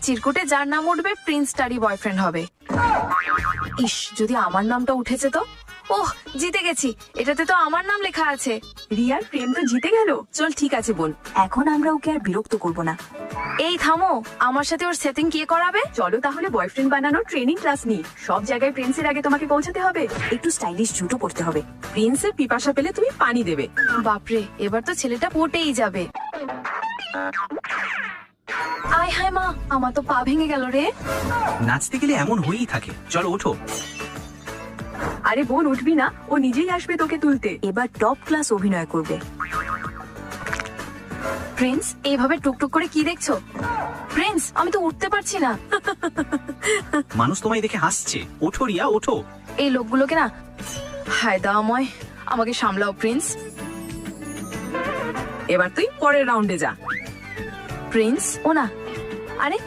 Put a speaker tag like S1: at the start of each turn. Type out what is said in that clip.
S1: চিরকুটে যার নাম উঠবে প্রিন্স তারই বয়ফ্রেন্ড হবে। ইস, যদি আমার নামটা উঠেছে তো। ওহ, জিতে গেছি, এটাতে তো আমার নাম লেখা আছে।
S2: রিয়ার প্রেম তো জিতে গেল। চল ঠিক আছে বোন, এখন আমরা ওকে আর বিরক্ত করব না।
S1: এই থামো, আমার সাথে ওর সেটিং কে করাবে?
S2: চলো তাহলে বয়ফ্রেন্ড বানানোর ট্রেনিং ক্লাস নি। সব জায়গায় প্রিন্সের আগে তোমাকে পৌঁছাতে হবে। একটু স্টাইলিশ জুতো পরতে হবে। প্রিন্সের পিপাসা পেলে তুমি পানি দেবে।
S1: বাপরে, এবার তো ছেলেটা পটেই যাবে। আয় হায় মা, আমার তো পা ভেঙে গেল রে।
S3: নাচতে গেলে এমন হয়েই থাকে, চলো ওঠো।
S2: আরে বোন, উঠবি না? ও নিজেই আসবে তোকে তুলতে। এবার টপ ক্লাস অভিনয় করবে।
S1: প্রিন্স, এইভাবে টুকটুক করে কি দেখছো? প্রিন্স, আমি তো উঠতে পারছি না।
S3: মানুষ তোমায় দেখে হাসছে, ওঠো রিয়া ওঠো।
S1: এই লোকগুলোকে না, হায় দাময়, আমাকে সামলাও প্রিন্স।
S2: এবার তুই পরের রাউন্ডে যা।
S1: প্রিন্স, ও না, আরে